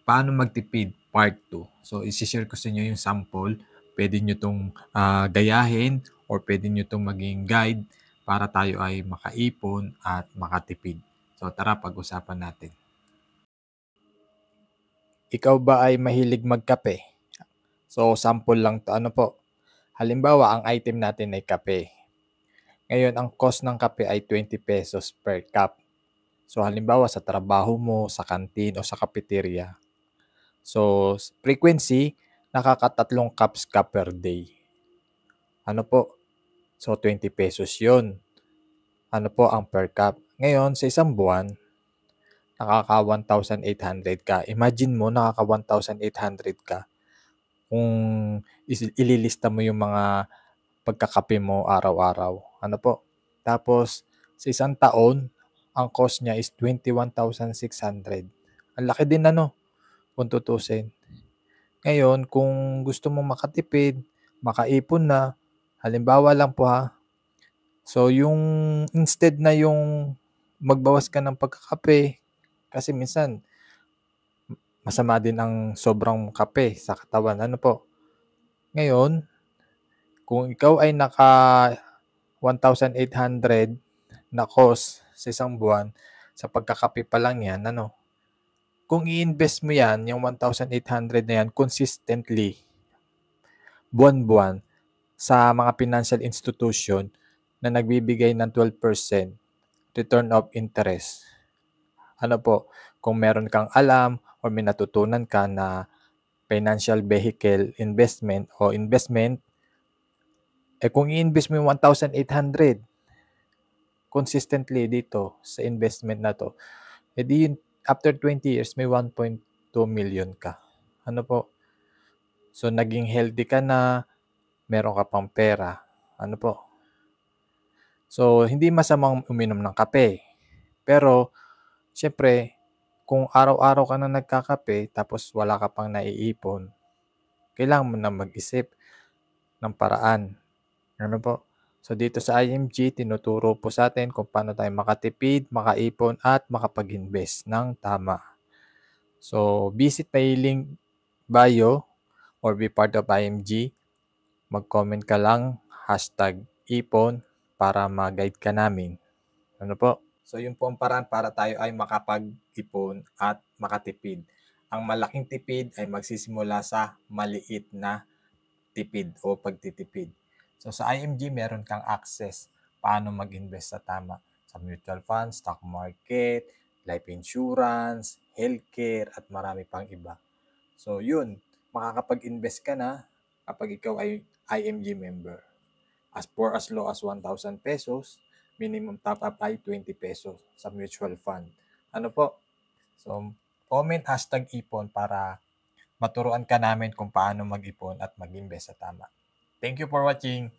Paano magtipid part 2. So, isi-share ko sa inyo yung sample. Pwede nyo itong gayahin or pwede nyo itong maging guide para tayo ay makaipon at makatipid. So, tara, pag-usapan natin. Ikaw ba ay mahilig magkape? So, sample lang to. Ano po? Halimbawa, ang item natin ay kape. Ngayon, ang cost ng kape ay 20 pesos per cup. So, halimbawa sa trabaho mo, sa kantin o sa cafeteria. So, frequency, nakakatatlong cups ka per day. Ano po? So, 20 pesos yun. Ano po ang per cup? Ngayon, sa isang buwan, nakaka 1,800 ka. Imagine mo, nakaka 1,800 ka kung ililista mo yung mga pagkakape mo araw-araw. Ano po? Tapos, sa isang taon, ang cost niya is 21,600. Ang laki din kung tutusin. Ngayon, kung gusto mong makatipid, makaipon na, halimbawa lang po so yung instead na yung magbawas ka ng pagkakape, kasi minsan masama din ang sobrang kape sa katawan. Ano po? Ngayon, kung ikaw ay naka 1,800 na cost sa isang buwan, sa pagkakape pa lang yan, kung i-invest mo yan, yung 1,800 na yan, consistently, buwan-buwan, sa mga financial institution na nagbibigay ng 12% return of interest. Ano po, kung meron kang alam o may natutunan ka na financial vehicle investment o investment, kung i-invest mo yung 1,800 consistently dito sa investment na to, edi after 20 years, may 1.2 million ka. Ano po? So, naging healthy ka na, meron ka pang pera. Ano po? So, hindi masamang uminom ng kape. Pero, syempre, kung araw-araw ka na nagkakape tapos wala ka pang naiipon, kailangan mo na mag-isip ng paraan. Ano po? So, dito sa IMG, tinuturo po sa atin kung paano tayo makatipid, makaipon, at makapag-invest ng tama. So, visit my link bio or be part of IMG. Mag-comment ka lang, #ipon para ma-guide ka namin. Ano po? So, yun po ang paraan para tayo ay makapag-ipon at makatipid. Ang malaking tipid ay magsisimula sa maliit na tipid o pagtitipid. So, sa IMG, meron kang access paano mag-invest sa tama sa mutual funds, stock market, life insurance, healthcare, at marami pang iba. So, yun, makakapag-invest ka na kapag ikaw ay IMG member. As low as 1,000 pesos, minimum top up ay 20 pesos sa mutual fund. Ano po? So, comment #ipon para maturuan ka namin kung paano mag-ipon at mag-invest sa tama. Thank you for watching.